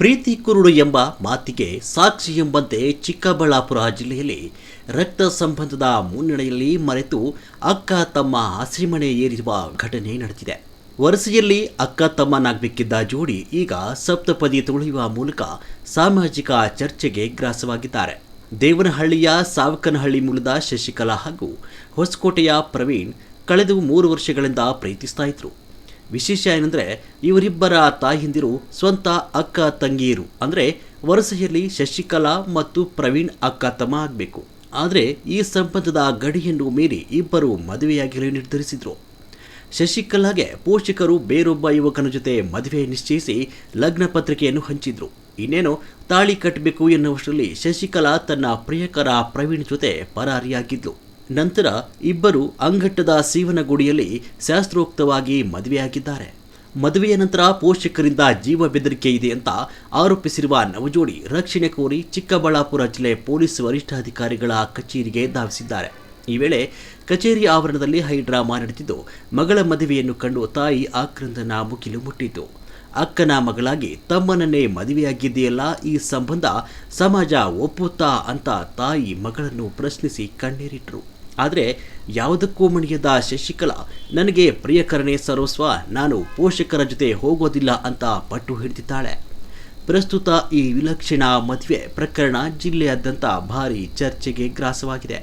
ಪ್ರೀತಿ ಕುರುಡು ಎಂಬ ಮಾತಿಗೆ ಸಾಕ್ಷಿ ಎಂಬಂತೆ ಚಿಕ್ಕಬಳ್ಳಾಪುರ ಜಿಲ್ಲೆಯಲ್ಲಿ ರಕ್ತ ಸಂಬಂಧದ ಮುನ್ನಡೆಯಲ್ಲಿ ಮರೆತು ಅಕ್ಕ ತಮ್ಮ ಹಸಿಮಣೆ ಏರಿರುವ ಘಟನೆ ನಡೆದಿದೆ. ವರಸೆಯಲ್ಲಿ ಅಕ್ಕ ತಮ್ಮನಾಗಬೇಕಿದ್ದ ಜೋಡಿ ಈಗ ಸಪ್ತಪದಿ ತುಳಿಯುವ ಮೂಲಕ ಸಾಮಾಜಿಕ ಚರ್ಚೆಗೆ ಗ್ರಾಸವಾಗಿದ್ದಾರೆ. ದೇವನಹಳ್ಳಿಯ ಸಾವಕನಹಳ್ಳಿ ಮೂಲದ ಶಶಿಕಲಾ ಹಾಗೂ ಹೊಸಕೋಟೆಯ ಪ್ರವೀಣ್ ಕಳೆದ 3 ವರ್ಷಗಳಿಂದ ಪ್ರೀತಿಸ್ತಾ ಇದ್ರು. ವಿಶೇಷ ಏನಂದರೆ ಇವರಿಬ್ಬರ ತಾಯಂದಿರು ಸ್ವಂತ ಅಕ್ಕ ತಂಗಿಯರು. ಅಂದರೆ ವರಸೆಯಲ್ಲಿ ಶಶಿಕಲಾ ಮತ್ತು ಪ್ರವೀಣ್ ಅಕ್ಕ ತಮ್ಮ ಆಗಬೇಕು. ಆದರೆ ಈ ಸಂಬಂಧದ ಗಡಿಯನ್ನು ಮೀರಿ ಇಬ್ಬರು ಮದುವೆಯಾಗಲು ನಿರ್ಧರಿಸಿದರು. ಶಶಿಕಲಾಗೆ ಪೋಷಕರು ಬೇರೊಬ್ಬ ಯುವಕನ ಜೊತೆ ಮದುವೆ ನಿಶ್ಚಯಿಸಿ ಲಗ್ನ ಪತ್ರಿಕೆಯನ್ನು ಹಂಚಿದ್ರು. ಇನ್ನೇನು ತಾಳಿ ಕಟ್ಟಬೇಕು ಎನ್ನುವಷ್ಟರಲ್ಲಿ ಶಶಿಕಲಾ ತನ್ನ ಪ್ರಿಯಕರ ಪ್ರವೀಣ್ ಜೊತೆ ಪರಾರಿಯಾಗಿದ್ಲು. ನಂತರ ಇಬ್ಬರು ಅಂಗಟ್ಟದ ಸೀವನಗುಡಿಯಲ್ಲಿ ಶಾಸ್ತ್ರೋಕ್ತವಾಗಿ ಮದುವೆಯಾಗಿದ್ದಾರೆ. ಮದುವೆಯ ನಂತರ ಪೋಷಕರಿಂದ ಜೀವ ಬೆದರಿಕೆ ಇದೆ ಅಂತ ಆರೋಪಿಸಿರುವ ನವಜೋಡಿ ರಕ್ಷಣೆ ಕೋರಿ ಚಿಕ್ಕಬಳ್ಳಾಪುರ ಜಿಲ್ಲೆ ಪೊಲೀಸ್ ವರಿಷ್ಠಾಧಿಕಾರಿಗಳ ಕಚೇರಿಗೆ ಧಾವಿಸಿದ್ದಾರೆ. ಈ ವೇಳೆ ಕಚೇರಿ ಆವರಣದಲ್ಲಿ ಹೈಡ್ರಾಮಾ ನಡೆದಿದ್ದು, ಮಗಳ ಮದುವೆಯನ್ನು ಕಂಡು ತಾಯಿ ಆಕ್ರಂದನ ಮುಗಿಲು ಮುಟ್ಟಿತು. ಅಕ್ಕನ ಮಗಳಾಗಿ ತಮ್ಮನನ್ನೇ ಮದುವೆಯಾಗಿದೆಯಲ್ಲ, ಈ ಸಂಬಂಧ ಸಮಾಜ ಒಪ್ಪುತ್ತಾ ಅಂತ ತಾಯಿ ಮಗಳನ್ನು ಪ್ರಶ್ನಿಸಿ ಕಣ್ಣೀರಿಟ್ರು. ಆದರೆ ಯಾವುದಕ್ಕೂ ಮಣಿಯದ ಶಶಿಕಲಾ, ನನಗೆ ಪ್ರಿಯಕರನೇ ಸರ್ವಸ್ವ, ನಾನು ಪೋಷಕರ ಜೊತೆ ಹೋಗೋದಿಲ್ಲ ಅಂತ ಪಟ್ಟು ಹಿಡಿದಿದ್ದಾಳೆ. ಪ್ರಸ್ತುತ ಈ ವಿಲಕ್ಷಣ ಮದುವೆ ಪ್ರಕರಣ ಜಿಲ್ಲೆಯಾದ್ಯಂತ ಭಾರೀ ಚರ್ಚೆಗೆ ಗ್ರಾಸವಾಗಿದೆ.